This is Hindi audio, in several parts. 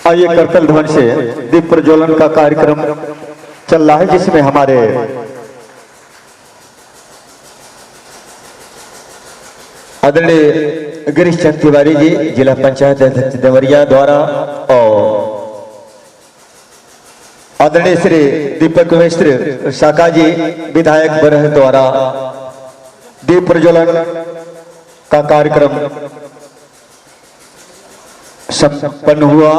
आइए करतल ध्वन से दीप प्रज्वलन का कार्यक्रम चल रहा है, जिसमें हमारे आदरणीय गिरीश चंद तिवारी जी जिला पंचायत अध्यक्ष देवरिया द्वारा और आदरणीय श्री दीपक मिश्र शाखा जी विधायक बरह द्वारा दीप प्रज्वलन का कार्यक्रम संपन्न हुआ।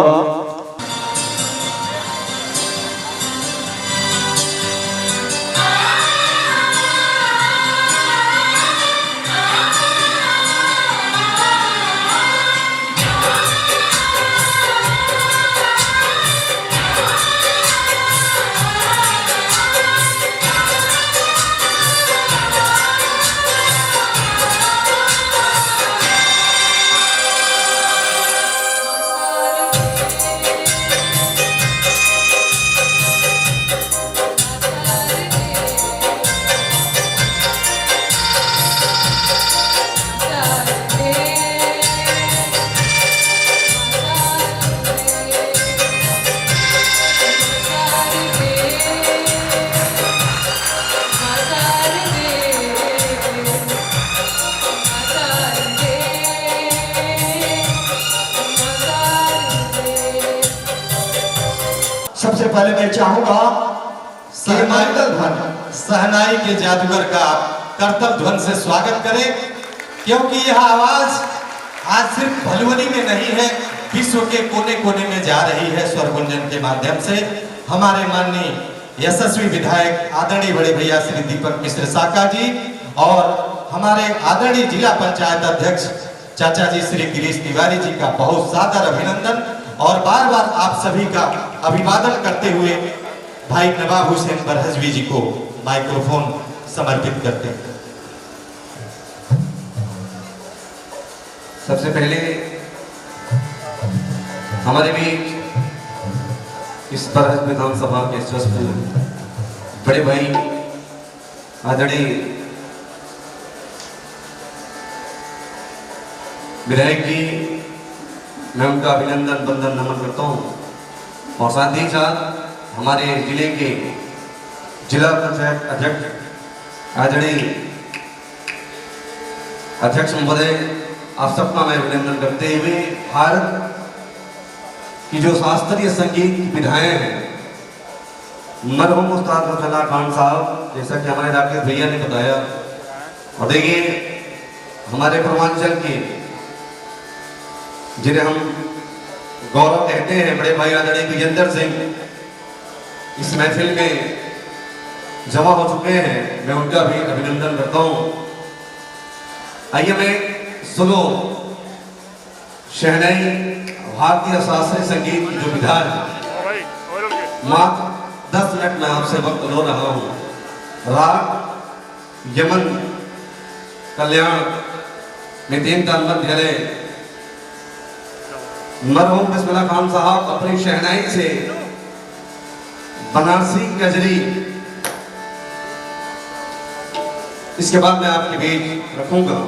सबसे पहले मैं चाहूंगा सहनाई के जादूगर का करतब ध्वन से स्वागत करें, क्योंकि यह आवाज आज सिर्फ भलुवनी में नहीं है, विश्व के कोने कोने में जा रही है स्वर गुंजन के माध्यम से। हमारे माननीय यशस्वी विधायक आदरणीय बड़े भैया श्री दीपक मिश्र शाखा जी और हमारे आदरणीय जिला पंचायत अध्यक्ष चाचा जी श्री गिरीश तिवारी जी का बहुत सादर अभिनंदन और बार बार आप सभी का अभिवादन करते हुए भाई नवाब हुसैन बरहजवी जी को माइक्रोफोन समर्पित करते हैं। सबसे पहले हमारे बीच इस बरहज विधानसभा के स्वस्थ बड़े भाई आदरणीय विधायक जी, मैं उनका अभिनंदन बंदन नमन करता हूँ और साथ ही साथ हमारे जिले के जिला पंचायत अध्यक्ष आदरणीय अध्यक्ष महोदय, आप सबका मैं अभिनंदन करते हुए भारत की जो शास्त्रीय संगीत की विधाएं हैं, मरहूम उस्ताद मुर्तजा खान साहब, जैसा कि हमारे राकेश भैया ने बताया, और देखिए हमारे पूर्वांचल के जिन्हें हम गौरव कहते हैं, बड़े भाई आदरणीय विजेंद्र सिंह इस महफिल में जमा हो चुके हैं, मैं उनका भी अभिनंदन करता हूं। आइए मैं सुनो शहनाई भारतीय शास्त्रीय संगीत की जो विधा है, मात्र 10 मिनट में आपसे वक्त लो रहा हूं। राग यमन कल्याण में 3 ताल मध्य मरहूम बिस्मिल्लाह खान साहब अपनी शहनाई से बनारसी कजरी, इसके बाद मैं आपके बीच रखूंगा।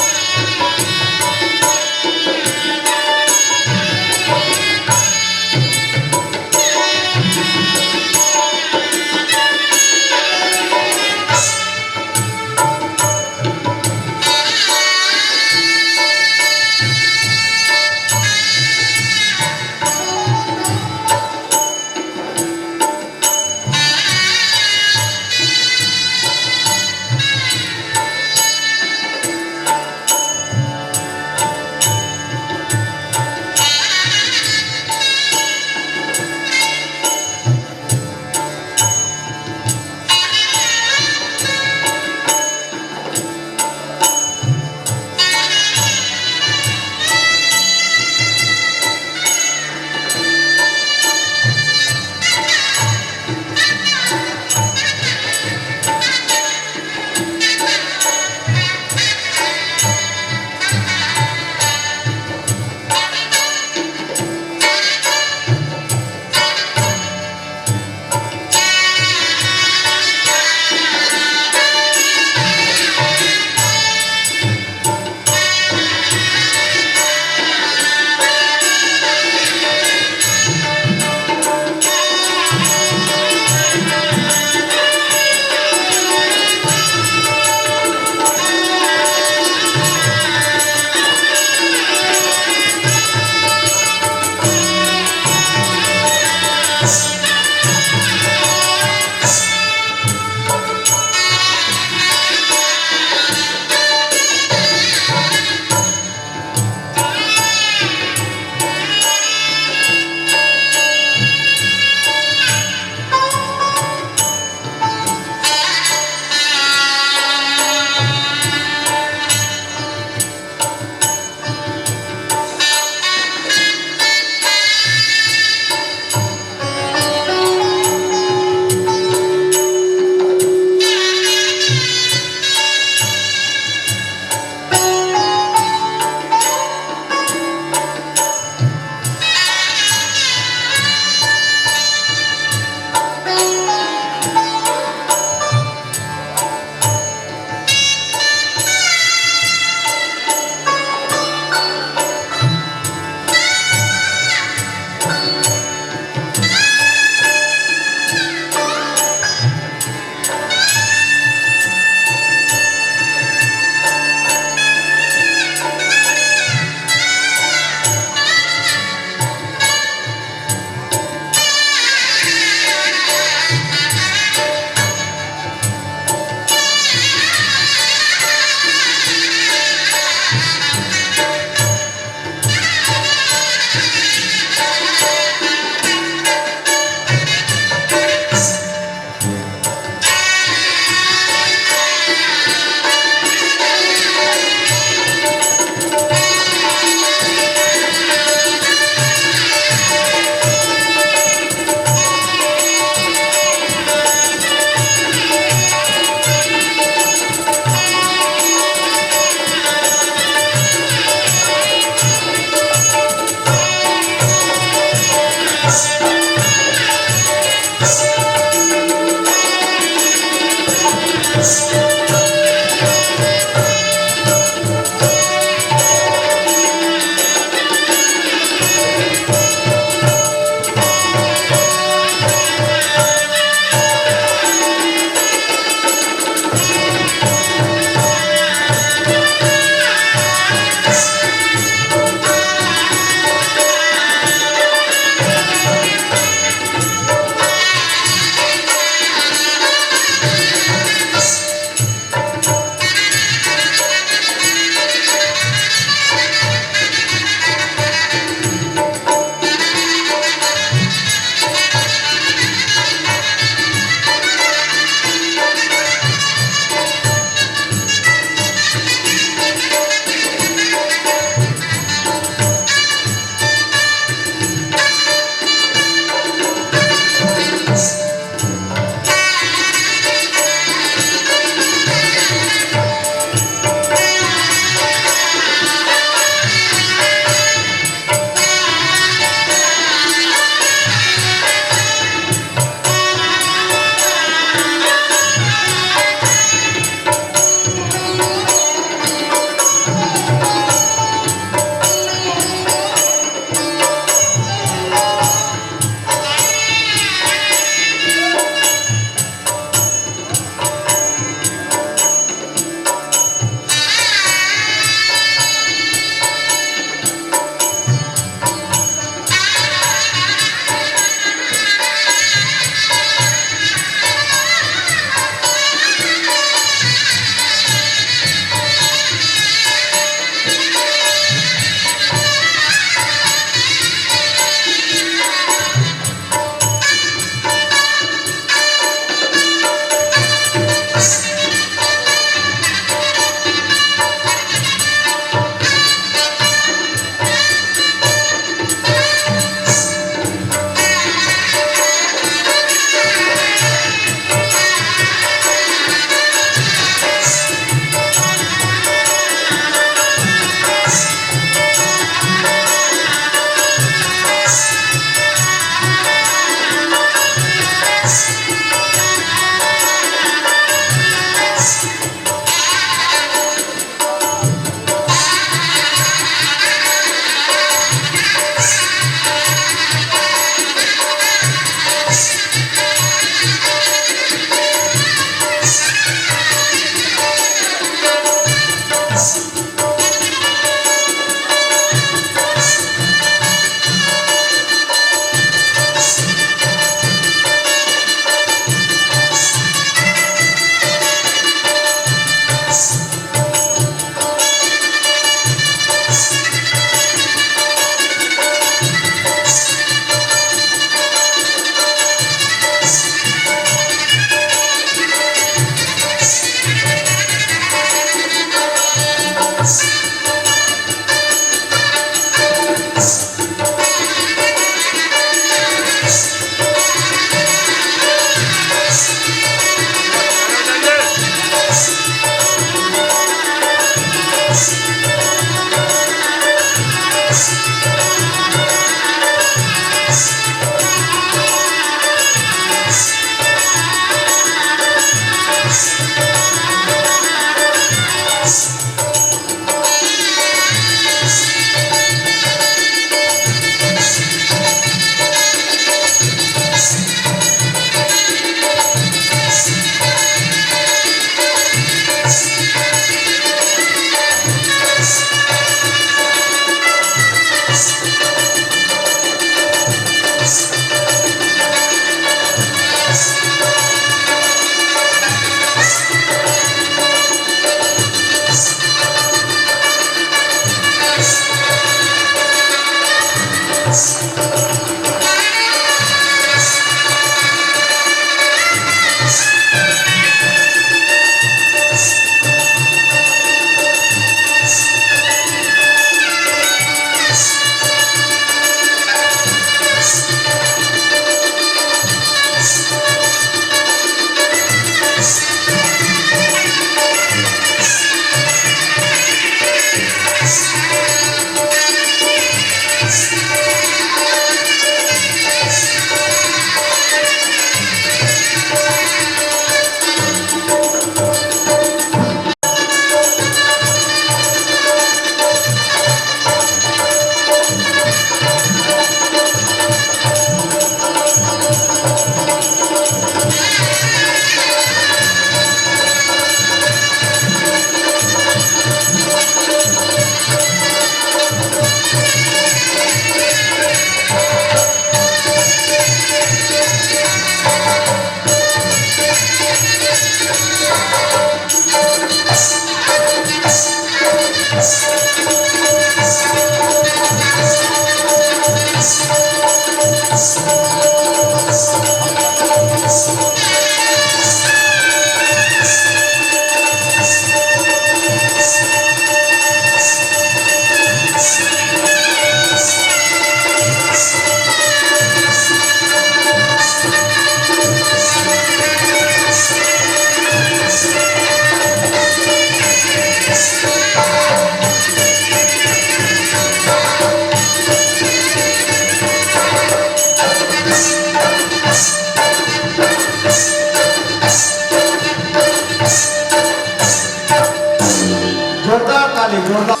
ताली जोरदार।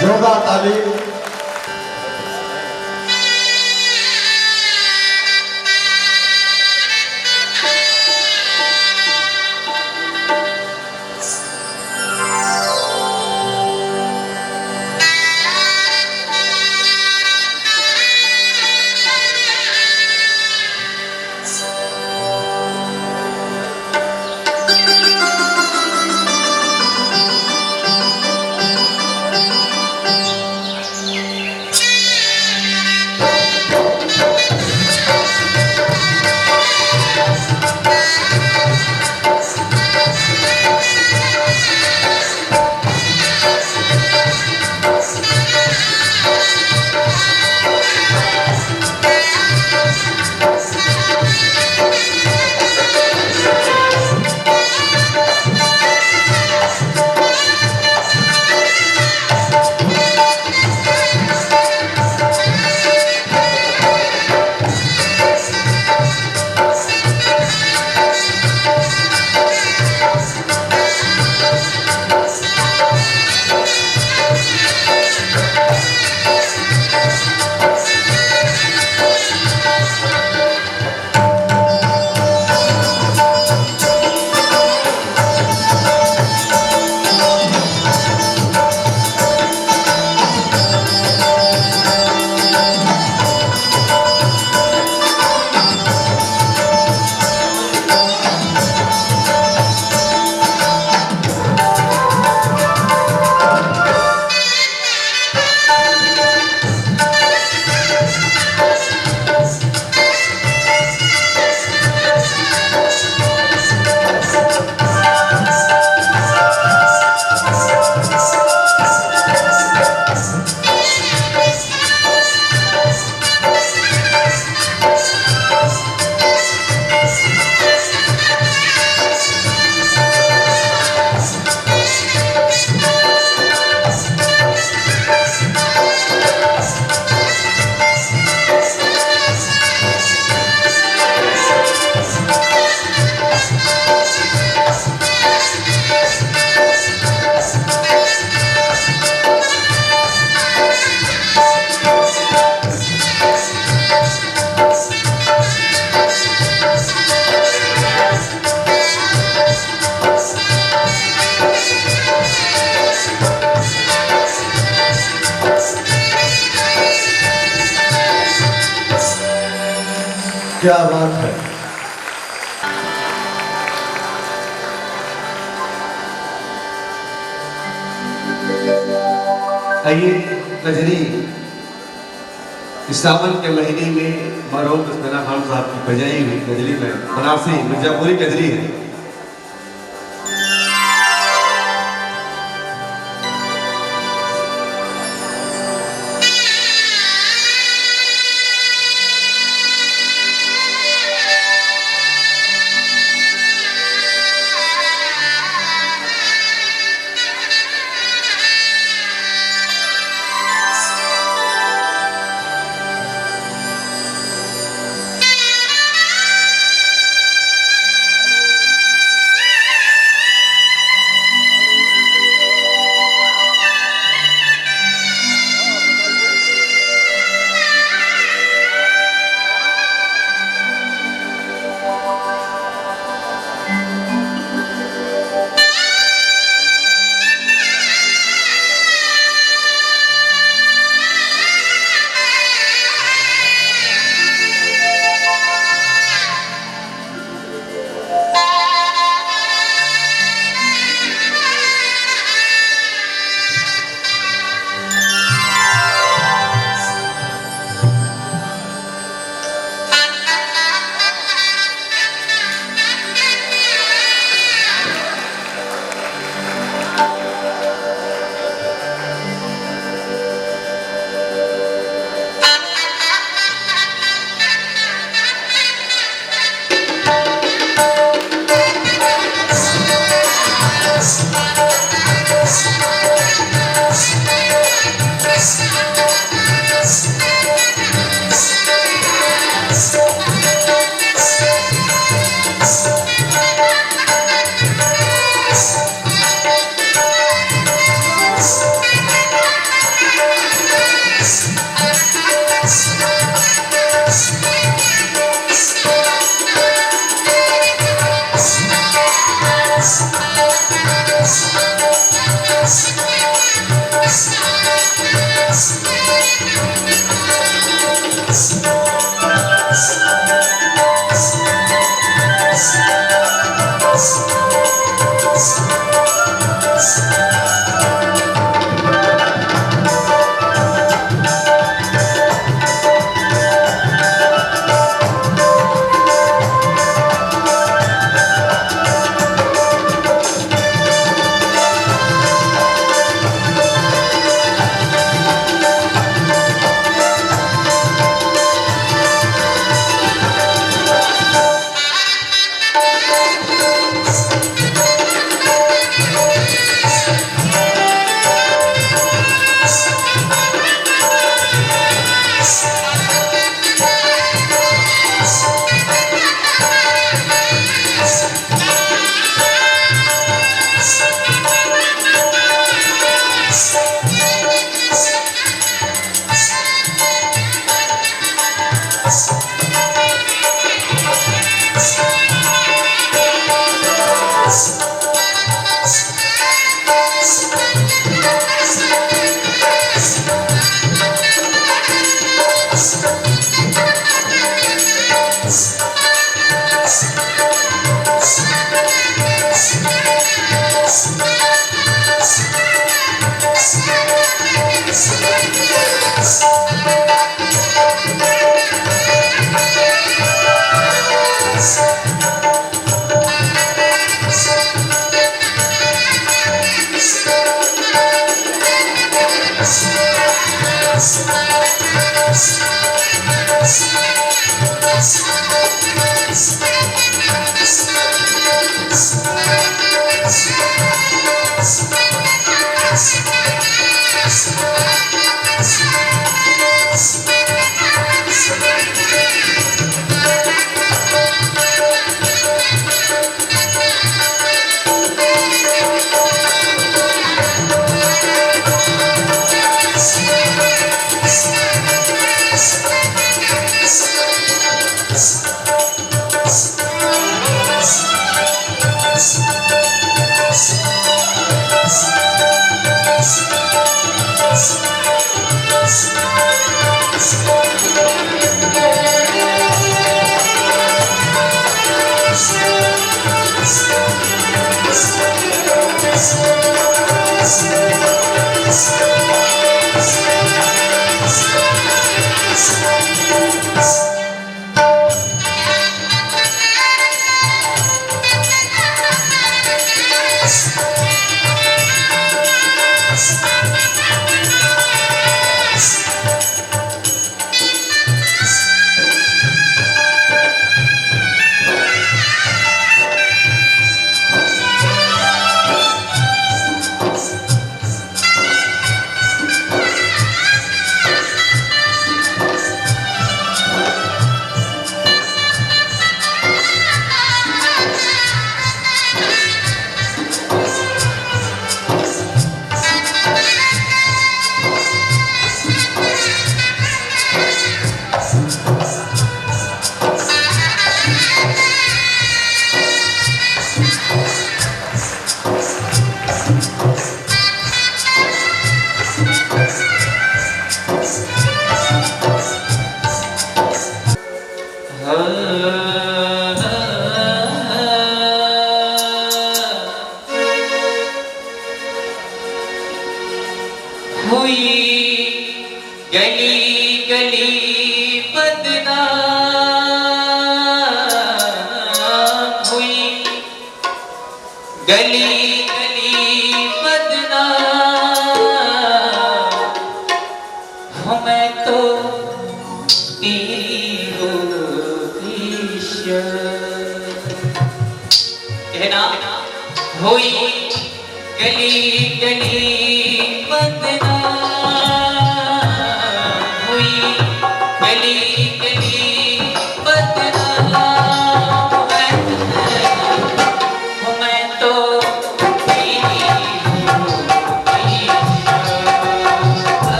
जोरदार ताली। क्या बात है। आइए गजरी इस सावन के महीने में मरहूम बिस्मिल्लाह खान साहब की बजाई हुई गजरी में बनारसी मिर्जापुरी गजरी है।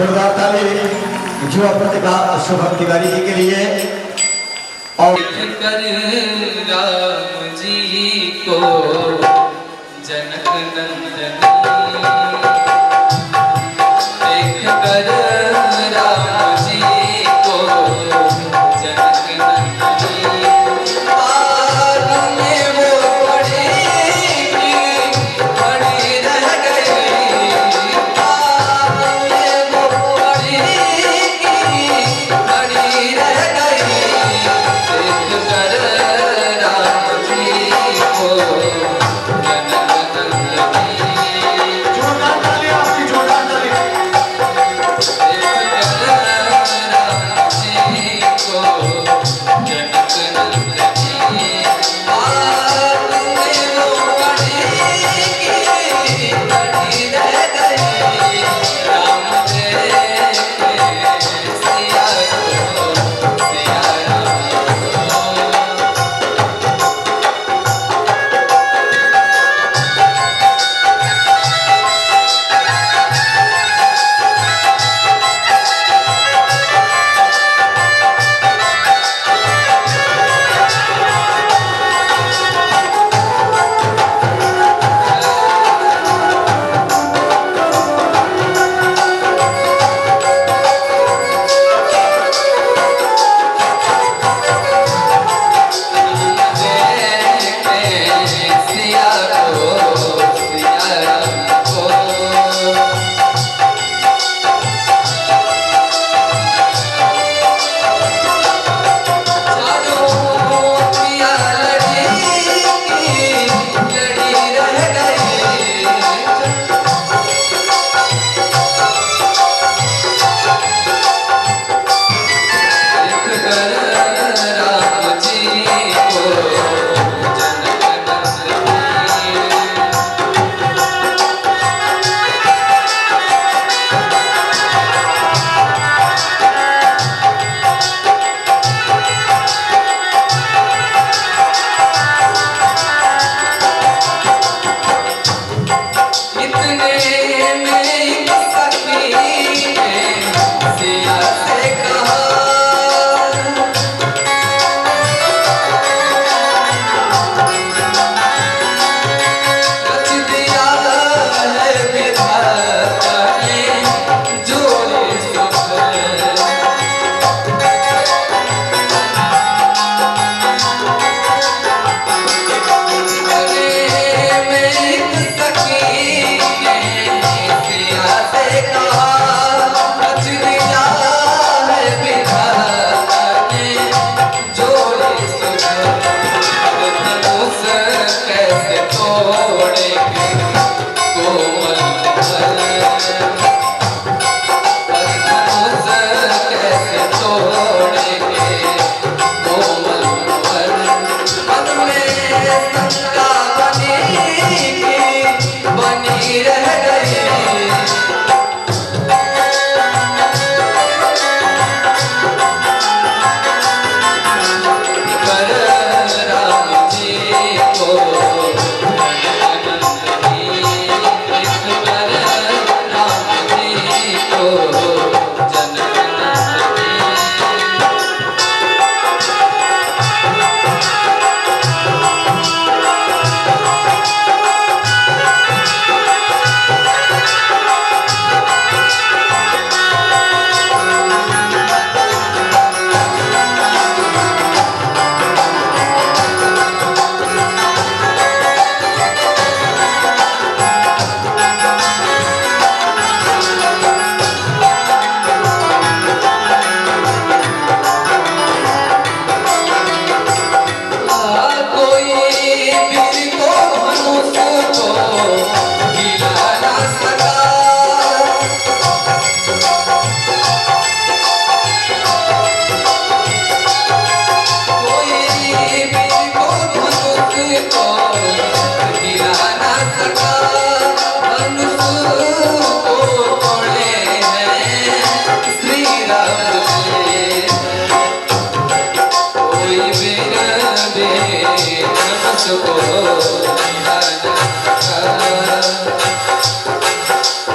जोरदार ताली युवा प्रतिभा शुभम तिवारी जी के लिए। और कर राम जी को जनक नंदन देख कर राम जी को जनक नंदन बाग में वो पड़ी पड़ी रह गई बाग में वो पड़ी पड़ी रह गई देख कर राम जी को जनक नंदनी जोरदार ताली आपकी, जोरदार ताली।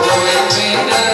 कोई मेरा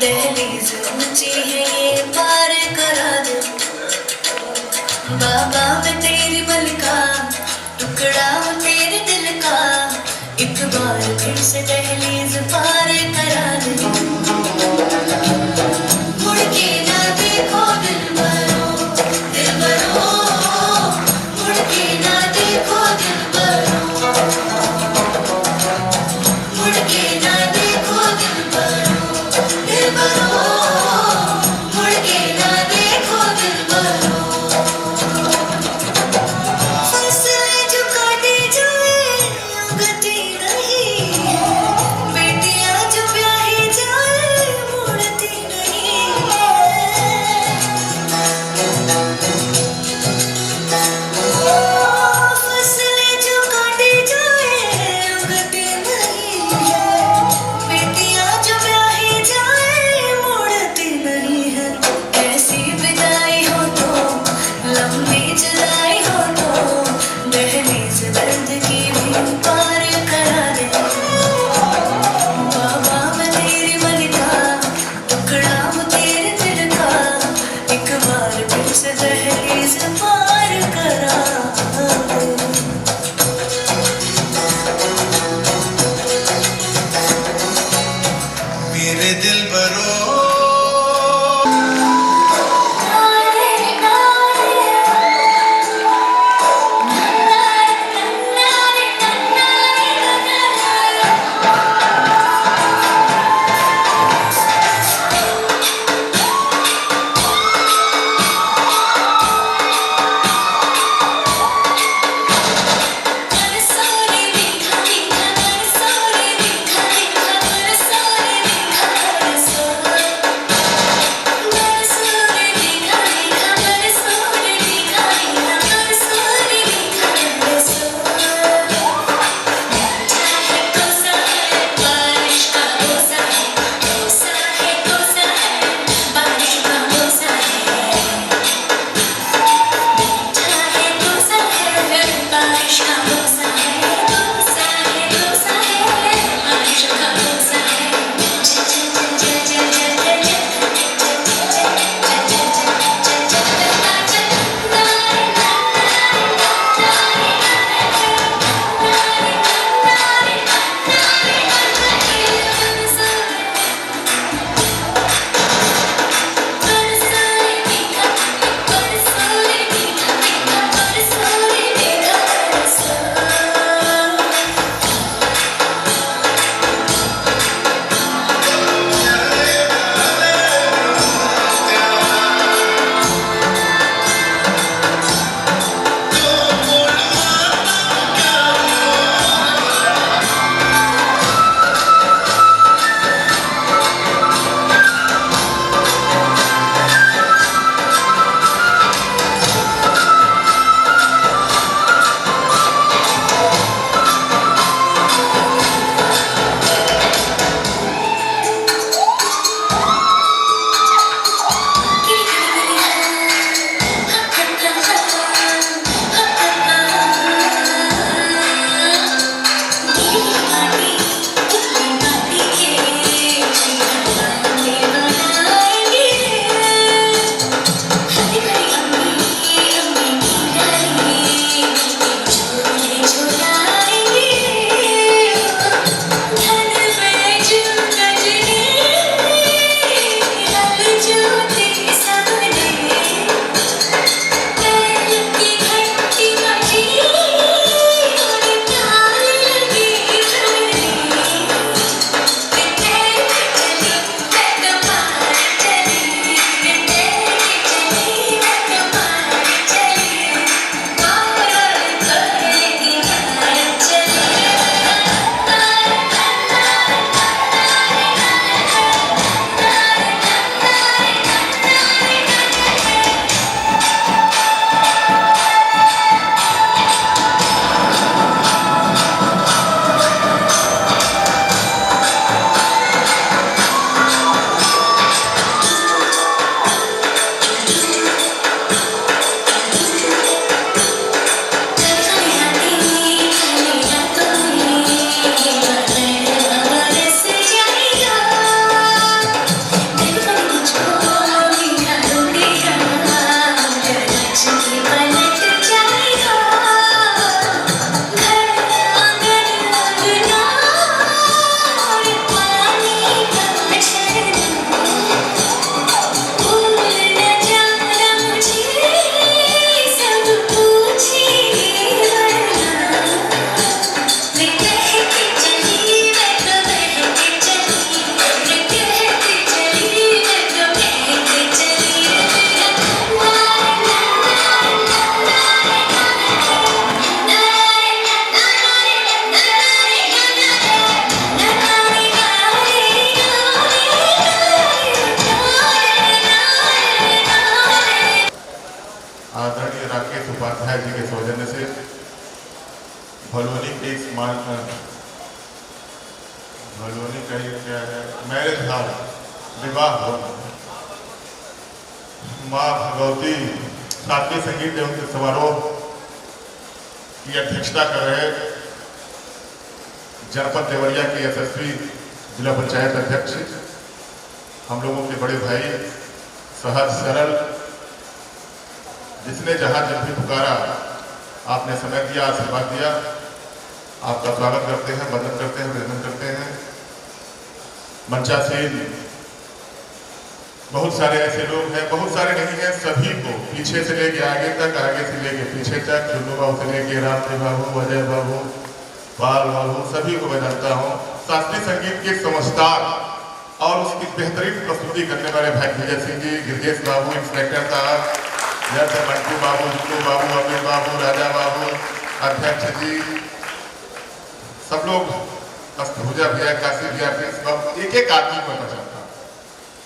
दहलीज ऊंची है ये पार करा दो बाबा मैं तेरी मलिका टुकड़ा हूँ तेरे दिल बार फिर से दहलीज पार करा दे। मुड़ के ना देखो दिलबरो, दिलबरो, मुड़ के ना देखो दिलबरो, मुड़ के ना देखो दिलबरो, दिलबरो, मुड़ के ना देखो दिलबरो। फसलें जो काटी जाए गति नहीं, बेटियां भलवनी के इस भलवनी का ये क्या है, मैरिज हॉल विवाह भवन, माँ भगवती शास्त्रीय संगीत एवं समारोह की अध्यक्षता कर रहे जनपद देवरिया के यशस्वी जिला पंचायत अध्यक्ष, हम लोगों के बड़े भाई, सहज सरल, जिसने जहां जब भी पुकारा आपने समय दिया, आशीर्वाद दिया, आपका स्वागत करते हैं, वंदन करते हैं, अभिनंदन करते हैं। मंचासीन बहुत सारे ऐसे लोग हैं, बहुत सारे नहीं हैं, सभी को पीछे से लेके आगे तक, आगे से लेके पीछे तक, चुन्नू बाबू से लेके रामदेव बाबू, अजय बाबू, बाल बाबू, सभी को मैं जानता हूँ। शास्त्रीय संगीत के समझदार और उसकी बेहतरीन प्रस्तुति करने वाले भाई विजय सिंह जी, गिरजेश बाबू, इंस्पेक्टर साहब, जैसे मंटू बाबू, जुल्लू बाबू, अमीर बाबू, राजा बाबू, अध्यक्ष जी, सब लोग, अस्तभुजा भैया, काशी भैया, एक एक आदमी को मैं जानता हूँ।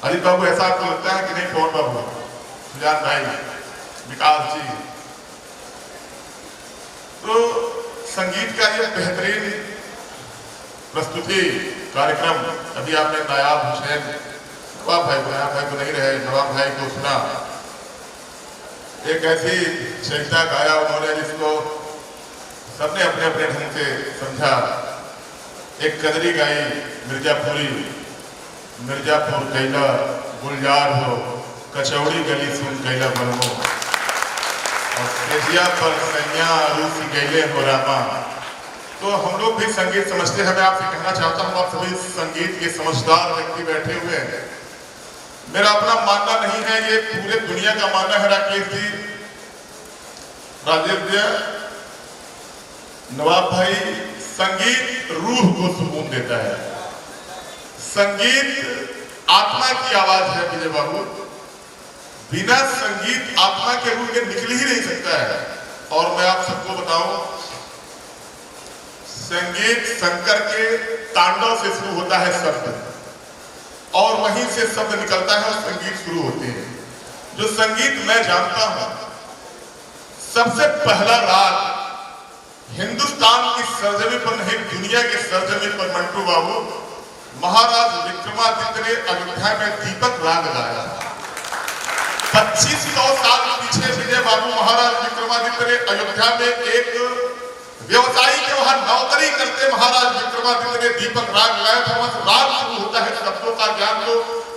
अजीत बाबू, ऐसा आपको लगता है कि नहीं? कौन बाबू? सुजान भाई, विकास जी। तो संगीत का ये बेहतरीन प्रस्तुति कार्यक्रम, अभी आपने नायाब हुसैन, नवाब भाई को नहीं रहे, नवाब भाई को सुना, एक ऐसी चेष्टा गाया उन्होंने जिसको सबने अपने अपने ढंग से समझा। एक कजरी गाई मिर्जापुरी, मिर्जापुर कैला गुलजार हो, कचौड़ी गली सुन कैला बनमो, और सेजिया पर सैया रूसी गैले हो रामा। तो हम लोग भी संगीत समझते हैं। मैं आपसे कहना चाहता हूँ, आप सभी संगीत के समझदार व्यक्ति बैठे हुए हैं, मेरा अपना मानना नहीं है, ये पूरे दुनिया का मानना है। राकेश जी, राजेश जी, नवाब भाई, संगीत रूह को सुकून देता है, संगीत आत्मा की आवाज है। विजय बाबू, बिना संगीत आत्मा के रूह में निकल ही नहीं सकता है। और मैं आप सबको बताऊं, संगीत शंकर के तांडव से शुरू होता है शब्द, और वहीं से शब्द निकलता है और संगीत शुरू होते हैं। जो संगीत मैं जानता हूं, सबसे पहला राग हिंदुस्तान की सरजमी पर नहीं, दुनिया के सरजमी पर मंटू बाबू महाराज विक्रमादित्य ने अयोध्या में दीपक राग गाया। 2500 साल पीछे विजय बाबू महाराज विक्रमादित्य ने अयोध्या में एक व्यवसायी के वहां नौकरी करते महाराज विक्रमादित्य ने दीपक राग गाया था। वहां राग शुरू होता है। शब्दों का ज्ञान तो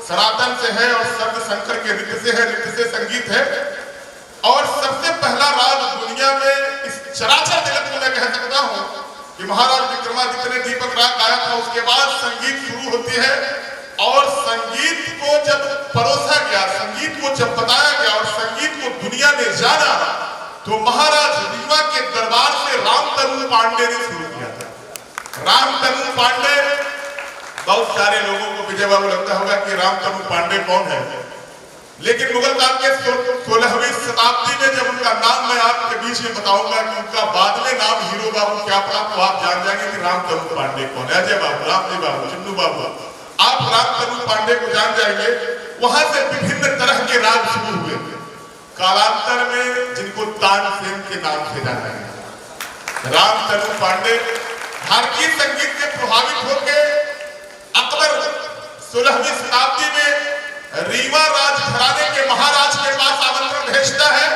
सनातन से है और शब्द शंकर के नृत्य से है, नृत्य से संगीत है। और सबसे पहला राग दुनिया में इस चराचर जगत में मैं कह सकता हूं कि महाराज विक्रमादित्य ने दीपक राग गाया था। उसके बाद संगीत शुरू होती है, और संगीत को जब परोसा गया, संगीत को जब बताया गया और संगीत को दुनिया ने जाना, तो महाराज रीवा के दरबार से रामतनु पांडे ने शुरू किया था। रामतनु पांडे, बहुत सारे लोगों को विजय बाबू लगता होगा कि रामतनु पांडे कौन है, लेकिन मुगल काल के 16वीं शताब्दी में जब उनका नाम मैं आपके बीच में बताऊंगा कि उनका बाद में नाम हीरो बाबू क्या पड़ा, तो आप जान जाएंगे कि रामतनु पांडे कौन है। अजय बाबू, रामदेव बाबू, चुन्नू बाबू, आप रामतनु पांडे को जान जाएंगे। वहां से विभिन्न तरह के राग शुरू हुए, कालांतर में जिनको तानसेन के नाम से जाना है। रामतनु पांडे भारतीय संगीत से प्रभावित होकर अकबर 16वीं शताब्दी में रीवा राजघराने के महाराज के पास आमंत्रण भेजता है,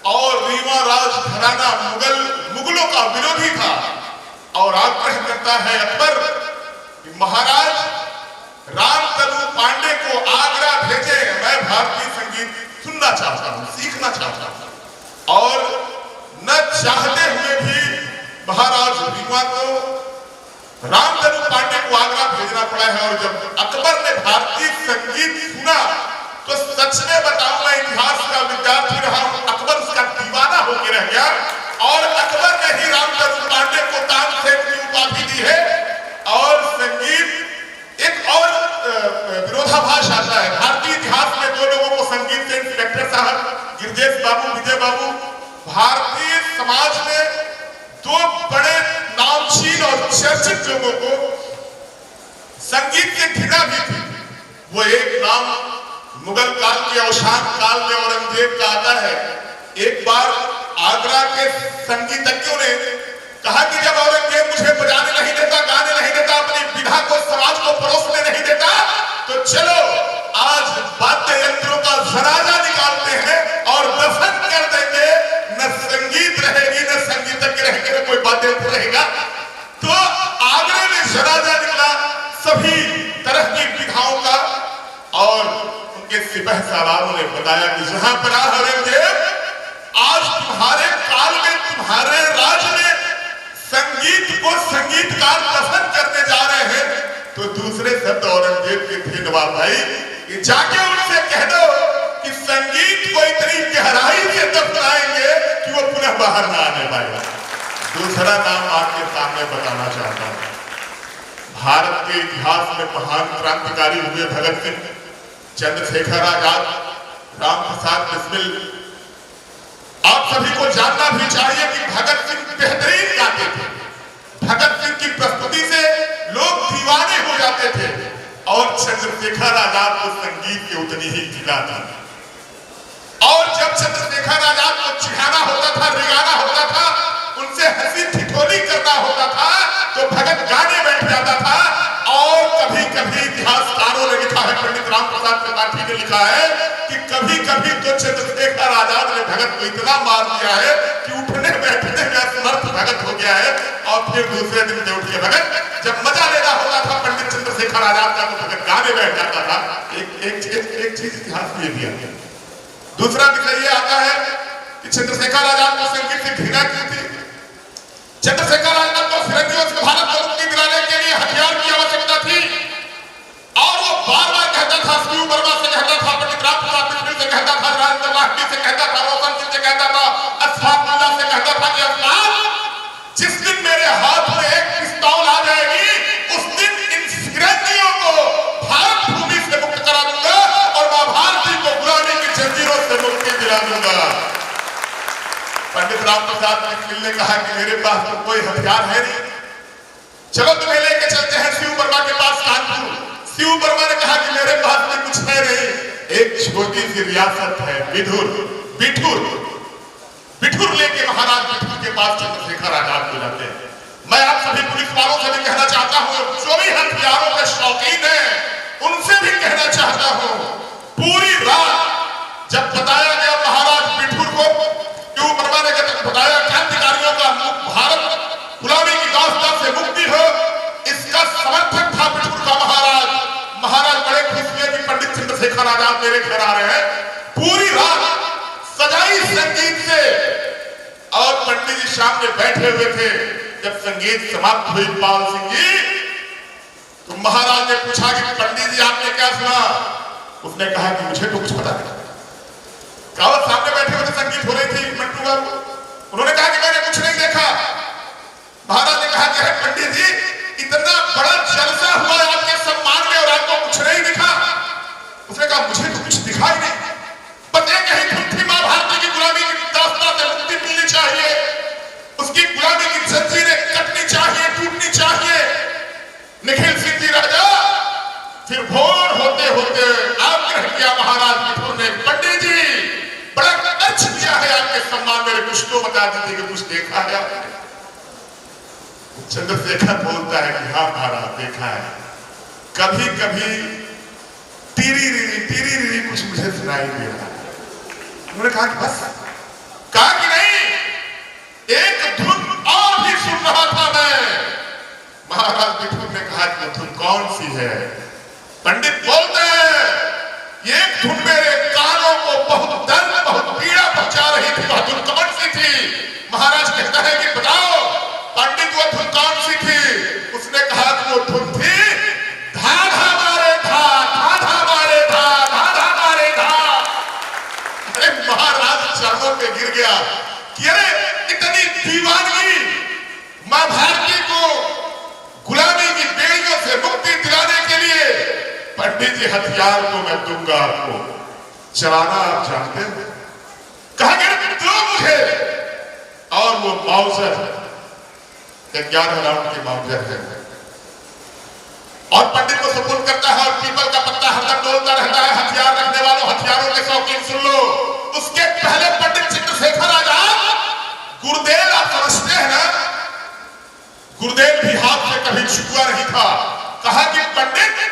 और रीवा राजघराना मुगलों का विरोधी था, और आग्रह करता है अकबर कि महाराज रामतनु पांडे को आगरा भेजे, मैं भारतीय संगीत सुनना चाहता हूं, सीखना चाहता हूं। और न चाहते हुए भी महाराज रीवा को रामतनु पांडे को आगरा भेजना पड़ा है। और जब अकबर ने भारतीय संगीत सुना, तो सच में बताऊं, मैं इतिहास का विद्यार्थी रहा हूं, अकबर उसका दीवाना होकर रह गया। और अकबर ने ही रामतनु पांडे को तानसेन की उपाधि दी है। और संगीत एक और विरोधाभास आता है भारतीय इतिहास में। 2 लोगों को संगीत से, इंस्पेक्टर साहब गिरजेश बाबू, विजय बाबू, भारतीय समाज में 2 बड़े नामचीन और चर्चित लोगों को संगीत के घृणा भी थी। वो एक नाम मुगल काल के अवसान काल में औरंगजेब का आता है। एक बार आगरा के संगीतज्ञों ने कहा कि सालारों ने बताया कि जहां पर औरंगजेब आज तुम्हारे काल में, तुम्हारे राज में संगीत को संगीतकार पसंद करने जा रहे हैं, तो दूसरे शब्द औरंगजेब के थे नवाब भाई कि जाके उनसे कह दो कि संगीत को इतनी गहराई से दफनाएंगे कि वो पुनः बाहर ना आने पाएगा। दूसरा नाम आपके सामने बताना चाहता हूं। भारत के इतिहास में महान क्रांतिकारी हुए भगत सिंह, चंद्रशेखर आजाद, राम प्रसाद बिस्मिल। आप सभी को जानना भी चाहिए कि भगत सिंह बेहतरीन गाते थे। भगत सिंह की प्रस्तुति से लोग दीवाने हो जाते थे और चंद्रशेखर आजाद को संगीत की उतनी ही चिढ़ा थी। और जब चंद्रशेखर आजाद को चिढ़ाना होता था, रिगाना होता था, उनसे हंसी ठिठोली करना होता था, तो भगत गाने बैठ जाता था। और कभी कभी इतिहासकारों ने लिखा है, पंडित राम प्रसाद त्रिपाठी ने लिखा है कि कभी कभी तो चंद्रशेखर आजाद ने भगत को इतना मार दिया है कि उठने बैठने में असमर्थ भगत हो गया है। और फिर दूसरे दिन से उठ के भगत जब मजा लेना होता था पंडित चंद्रशेखर आजाद का, तो भगत गाने बैठ जाता था। एक चीज इतिहास में भी आती है। दूसरा विषय ये आता है कि चंद्रशेखर आजाद को संगीत से घृणा की थी। चंद्रशेखर आजाद को फिरंगियों से भारत को मुक्ति दिलाने के लिए हथियार की आवश्यकता थी और वो बार बार कहता था, शिव वर्मा से कहता था, पंडित राम प्रसाद बिस्मिल से कहता था, राजेंद्र लाहिड़ी से कहता था, रोशन सिंह से कहता था, अशफाक उल्लाह से कहता था कि अशफाक, जिस दिन मेरे हाथ में एक पिस्तौल आ जाएगी, उस दिन इन फिरंगियों को भारत भूमि से मुक्त करा दूंगा और मां भारती को गुलामी की जंजीरों से मुक्ति दिला दूंगा। पंडित राम प्रसाद बिस्मिल ने कहा कि मेरे पास तो कोई हथियार है नहीं, चलो तुम्हें लेके चलते हैं शिव वर्मा के पास कानपुर। शिव वर्मा ने कहा कि मेरे पास में कुछ है नहीं, एक छोटी सी रियासत है बिठूर। बिठूर लेके महाराज बिठूर के पास चंद्रशेखर आजाद को जाते हैं। मैं आप सभी पुलिस वालों से भी कहना चाहता हूं, जो भी हथियारों के शौकीन हैं उनसे भी कहना चाहता हूं, पूरी रात जब बताया गया महाराज बिठूर को, शिव वर्मा ने बताया क्रांतिकारियों का भारत गुलामी की दास्तां से मुक्ति हो, इसका समर्थक था बिठूर का महाराज। महाराज बड़े खुश हुए कि पंडित चंद्रशेखर आजाद मेरे घर आ रहे हैं। पूरी रात सजाई संगीत से और पंडित जी सामने बैठे हुए थे। जब संगीत समाप्त हुई पाल सिंह जी, तो महाराज ने पूछा कि पंडित जी आपने क्या सुना? उसने कहा कि मुझे तो कुछ पता नहीं। कावत सामने बैठे हुए संगीत हो रही थी मंटू बाबू, उन्होंने कहा कि मैंने कुछ नहीं देखा। महाराज ने कहा कि अरे पंडित जी, इतना बड़ा जलसा हुआ है आपके सम्मान में और आपको कुछ नहीं दिखा? उसने कहा मुझे तो कुछ दिखा ही नहीं, बस एक ही धुन थी, मां भारती की गुलामी की दास्तां से मुक्ति मिलनी चाहिए, उसकी गुलामी की जंजीरें कटनी चाहिए, टूटनी चाहिए। निखिल सिंह जी राजा फिर भोर होते होते आग्रह किया महाराज बिठूर ने, पंडित जी बड़ा अर्थ किया है आपके सम्मान में, कुछ तो बता दीजिए कि कुछ देखा है आपने? चंद्रशेखर बोलता है कि हाँ महाराज देखा है, कभी कभी टीरी कुछ मुझे सुनाई दे रहा है। उन्होंने कहा कि बस, कहा कि नहीं, एक धुन और भी सुन रहा था मैं। महाराज बिठूर ने कहा कि धुन कौन सी है? पंडित बोलते हैं ये धुन मेरे कानों को बहुत दर्द, बहुत पीड़ा पहुंचा रही थी, वह धुन कौन सी थी? महाराज कहता है कि बताओ पंडित वो धुन कौन सी थी? उसने कहा कि वो धुन थी धा धा मारे धा, धा धा मारे धा, धा धा मारे धा। अरे महाराज चरणों पे गिर गया कि अरे इतनी दीवानगी, मां भारती को गुलामी की बेड़ियों से मुक्ति दिलाने के लिए पंडित जी हथियार को मैं दूंगा आपको, चलाना आप जानते हो। कहा कि दो मुझे, और वो माउजर 11 राउंड की माउजर है और पंडित को सुपुर्द करता है और पीपल का पत्ता हरदम डोलता रहता है। हथियार रखने वालों, हथियारों के शौकीन सुन लो, उसके पहले पंडित चंद्रशेखर आजाद, गुरुदेव आप समझते हैं ना, गुरुदेव भी हाथ से कभी छुआ नहीं था। कहा कि पंडित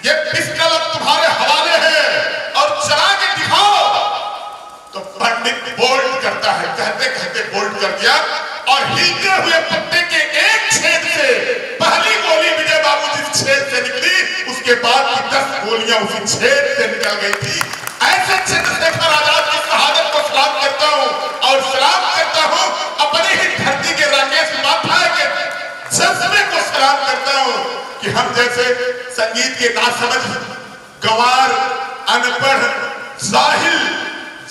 ये पिस्टल अब तुम्हारे हवाले है और चला के दिखाओ। तो पंडित बोल्ट करता है, कहते कहते बोल्ट कर दिया और हिलते हुए पत्ते के एक छेद से पहली गोली विजय बाबू जिस छेद से निकली, उसके बाद की 10 गोलियां उसी छेद से निकल गई थी। चंद्रशेखर आजाद की शहादत को सलाम करता हूँ और सलाम करता हूँ अपनी ही धरती के राकेश उपाध्याय के जज्बे को सलाम करता हूँ कि हम जैसे संगीत के नासमझ गंवार अनपढ़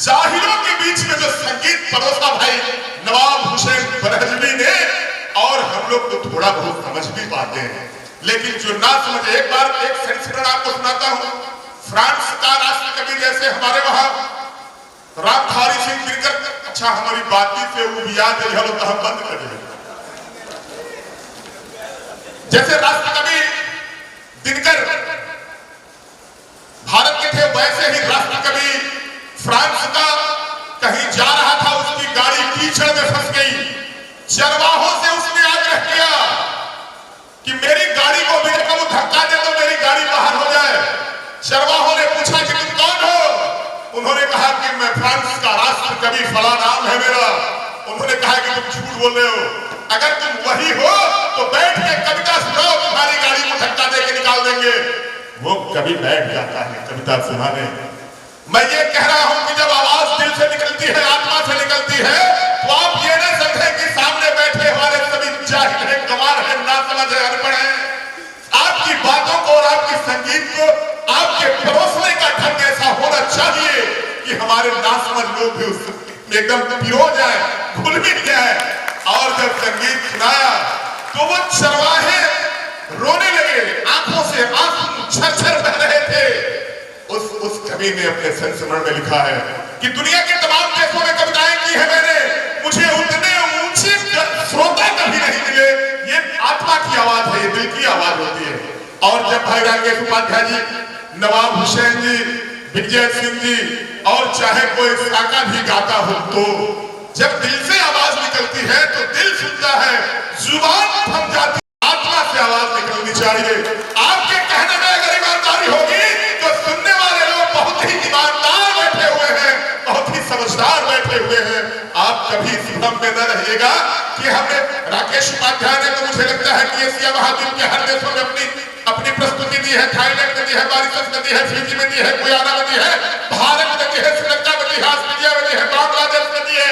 जाहिलों के बीच में जो संगीत परोसा भाई नवाब हुसैन बरहजवी ने, और हम लोग तो थोड़ा बहुत समझ भी पाते हैं, लेकिन जो ना समझे, एक बार एक संस्करण आपको सुनाता हूं। फ्रांस का राष्ट्र कवि जैसे हमारे वहां रामधारी सिंह दिनकर, अच्छा हमारी बातचीत से वो याद है तो हम बंद कर दिए। जैसे राष्ट्र कवि दिनकर भारत के थे, वैसे ही राष्ट्र कवि फ्रांस का कहीं जा रहा था, उसकी गाड़ी कीचड़ में फंस गई। चरवाहों से उसने आग्रह किया कि मेरी गाड़ी को मेरे को धक्का दे तो मेरी गाड़ी बाहर हो जाए। चरवाहों ने पूछा कि तुम कौन हो? उन्होंने कहा कि मैं फ्रांस का राष्ट्र कवि, फला नाम है मेरा। उन्होंने कहा कि तुम झूठ बोल रहे हो, अगर तुम वही हो तो बैठ के कविता सुनाओ, तुम्हारी गाड़ी को धक्का दे के निकाल देंगे। वो कभी बैठ जाता है कविता सुनाने। मैं ये कह रहा हूं कि जब आवाज दिल से निकलती है, आत्मा से निकलती है, तो आप ये न समझें कि सामने बैठे हमारे सभी जाहिल हैं, गंवार हैं, नासमझ हैं, अनपढ़ हैं। आपकी बातों को और आपके संगीत को आपके परोसने का ढंग ऐसा होना चाहिए कि हमारे नासमझ लोग भी उसमें एकदम पिरो जाए, घुल मिल जाए। और जब संगीत सुनाया तो वो चरवाहे रोने लगे, आंखों से आंसू झरझर बह रहे थे। उस कवि ने अपने संस्मरण में लिखा है कि दुनिया के तमाम देशों में कविताएं की है मैंने, मुझे उतने ऊंचे श्रोता कभी नहीं मिले। ये आत्मा की आवाज है, ये दिल की आवाज होती है। और जब भाई राकेश उपाध्याय जी, नवाब हुसैन जी, विजय सिंह जी और चाहे कोई साका भी गाता हो, तो जब दिल से आवाज निकलती है तो दिल सुनता है, जुबान थम जाती, आत्मा से आवाज निकलनी चाहिए। आपके कहने में अगर ईमानदारी होगी तो सुनने वाले लोग बहुत ही ईमानदार बैठे हुए हैं, बहुत ही समझदार बैठे हुए हैं। आप कभी इस भ्रम में न रहिएगा कि हमें राकेश उपाध्याय ने, तो मुझे लगता है कि एशिया महाद्वीप के हर देशों में अपनी प्रस्तुति दी है। थाईलैंड में दी है, मॉरिशस में दी है, फिजी में दी है, गुयाना में दी है, भारत में दी है, श्रीलंका में दी है, ऑस्ट्रेलिया में दी है, बांग्लादेश में दी है।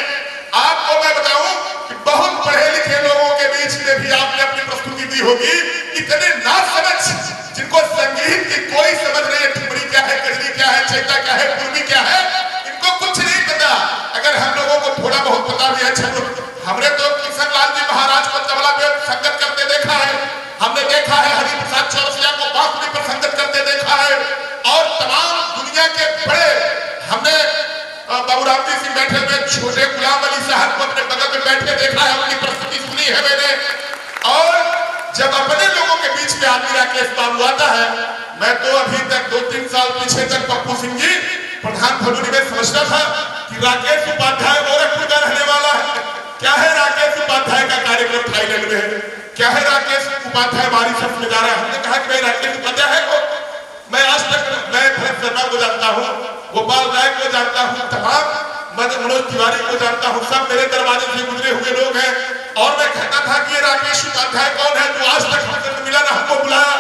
आपको मैं बताऊं कि बहुत पढ़े लिखे लोगों के बीच में भी आपने अपनी प्रस्तुति दी होगी। इतने नासमझ, जिनको संगीत की कोई समझ नहीं है, ठुमरी क्या है, कजरी क्या है, चैता क्या है, कुर्मी क्या है, इनको कुछ नहीं पता। अगर हम लोगों को थोड़ा बहुत पता भी है, हमने तो किशन लाल जी महाराज को तबला पे संगत करते देखा है, हमने देखा है हरिप्रसाद चौरसिया को बांसुरी पर संगत करते देखा है, और तमाम दुनिया के बड़े, हमने बाबूराम जी सिंह बैठे हुए, छोटे गुलाम अली साहब को अपने बगल में बैठे देखा है, उनकी प्रस्तुति सुनी है मैंने। और जब अपने लोगों के बीच में आदमी राकेश बाबू आता है, मैं तो अभी तक 2-3 साल पीछे तक पप्पू सिंह जी प्रधान भलूरी में समझता था कि राकेश उपाध्याय गोरखपुर का रहने वाला है। क्या है राकेश उपाध्याय का कार्यक्रम थाईलैंड में है, क्या है राकेश उपाध्याय मॉरिशस में जा रहा है। हमने कहा कि भाई राकेश उपाध्याय है को, मैं आज तक मैं भरत शर्मा को जानता हूँ, गोपाल राय को जानता हूँ, तमाम मनोज तिवारी को जानता हूँ, सब मेरे दरवाजे से गुजरे हुए लोग हैं। और मैं कहता था कि ये राकेश उपाध्याय कौन है, जो आज तक हमसे मिला ना हमको बुलाया।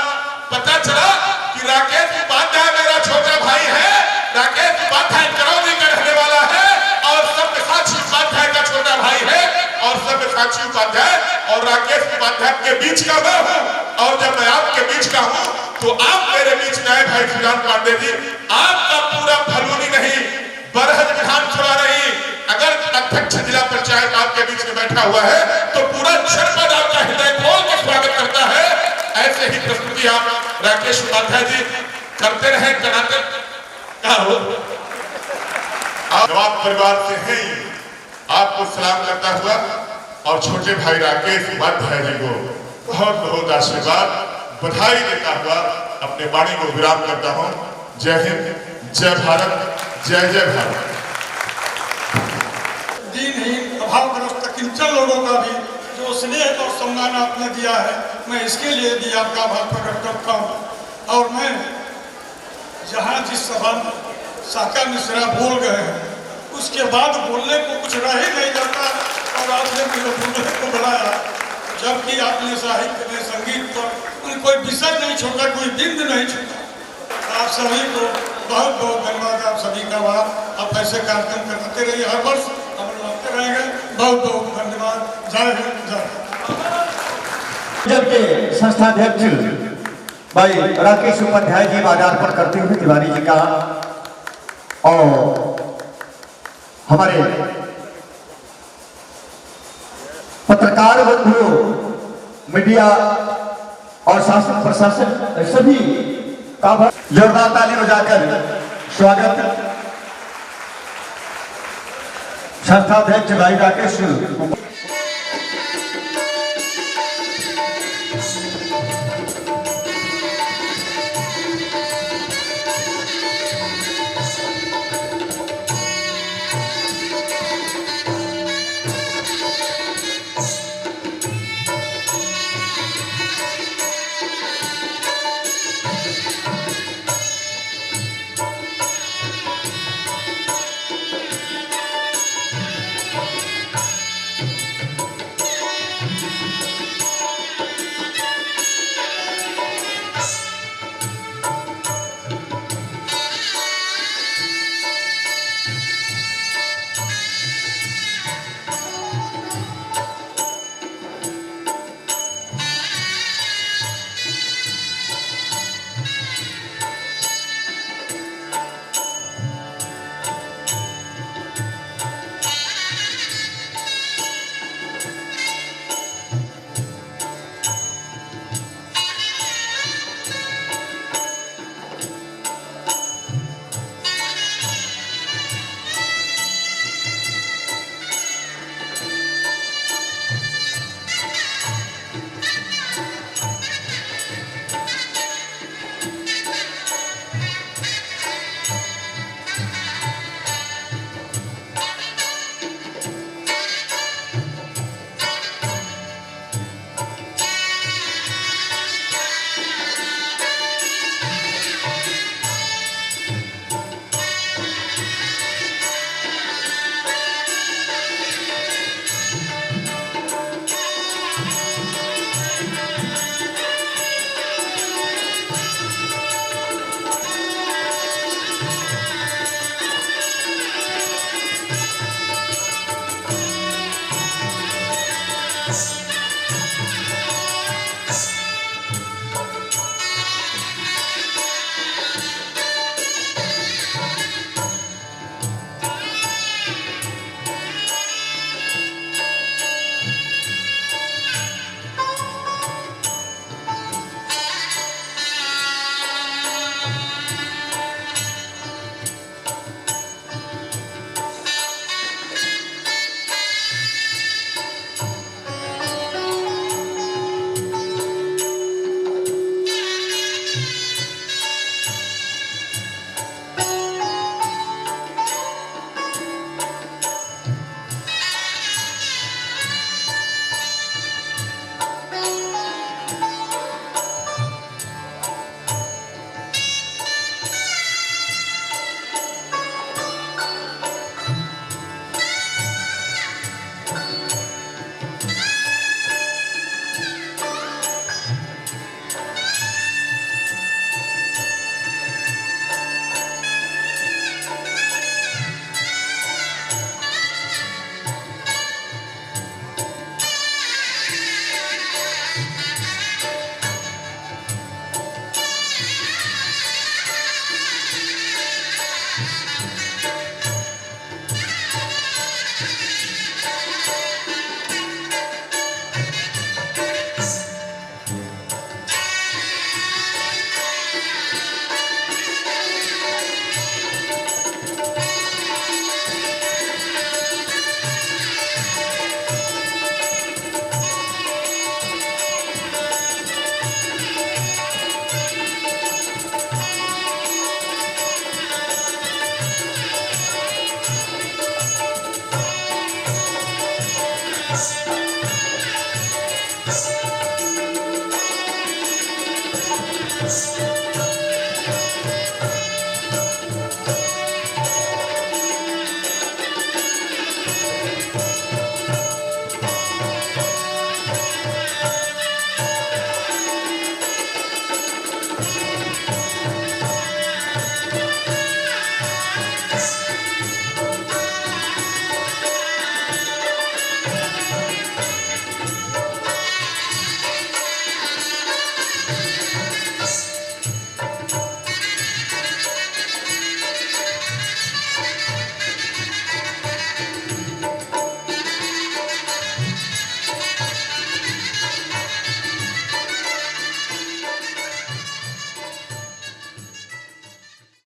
पता चला कि राकेश उपाध्याय मेरा छोटा भाई है, राकेश उपाध्याय करौली का रहने वाला है, और सब्यसाची उपाध्याय का छोटा भाई है, और सब्यसाची उपाध्याय और राकेश उपाध्याय के बीच का मैं हूँ। और जब मैं आपके बीच का हूँ तो आप मेरे बीच में आए भाई सुजान पांडे जी, आपका पूरा भलूनी नहीं, बरहज विधानसभा नहीं, अगर अध्यक्ष जिला पंचायत आपके बीच में बैठा हुआ है तो पूरा जनपद आपका हृदय खोल के स्वागत करता है। ऐसे ही प्रस्तुति आप राकेश उपाध्याय जी करते रहे, कराते हो। जवाब परिवार से है ही, आपको सलाम करता हुआ और छोटे भाई राकेश उपाध्याय जी को बहुत बहुत आशीर्वाद, बधाई देता हुआ अपने वाणी को विराम करता हूं। जय हिंद, जय भारत, जय जय भारत। दीनहीन अभावग्रस्त किंचन लोगों का भी जो स्नेह और सम्मान आपने दिया है, मैं इसके लिए भी आपका आभार प्रकट करता हूँ। और मैं जहाँ जिस सभा में साका मिश्रा बोल गए हैं, उसके बाद बोलने को कुछ रह ही नहीं जाता, और आपने मुझे बोलने को बुलाया, जबकि आपने साहित्य में, संगीत पर कोई विषय नहीं छोड़ा, कोई बिंद नहीं छोड़ा। आप सभी को बहुत बहुत धन्यवाद आप सभी का। आप ऐसे कार्यक्रम करते रहिए, हर वर्ष हम लाते रहेंगे। बहुत बहुत धन्यवाद। जय हिंद, जय जबकि संस्थाध्यक्ष भाई राकेश उपाध्याय जी माल्यार्पण करते हुए तिवारी जी का, और हमारे पत्रकार बंधु, मीडिया और शासन प्रशासन सभी का जोरदार ताली बजाकर स्वागत। संस्थाध्यक्ष भाई राकेश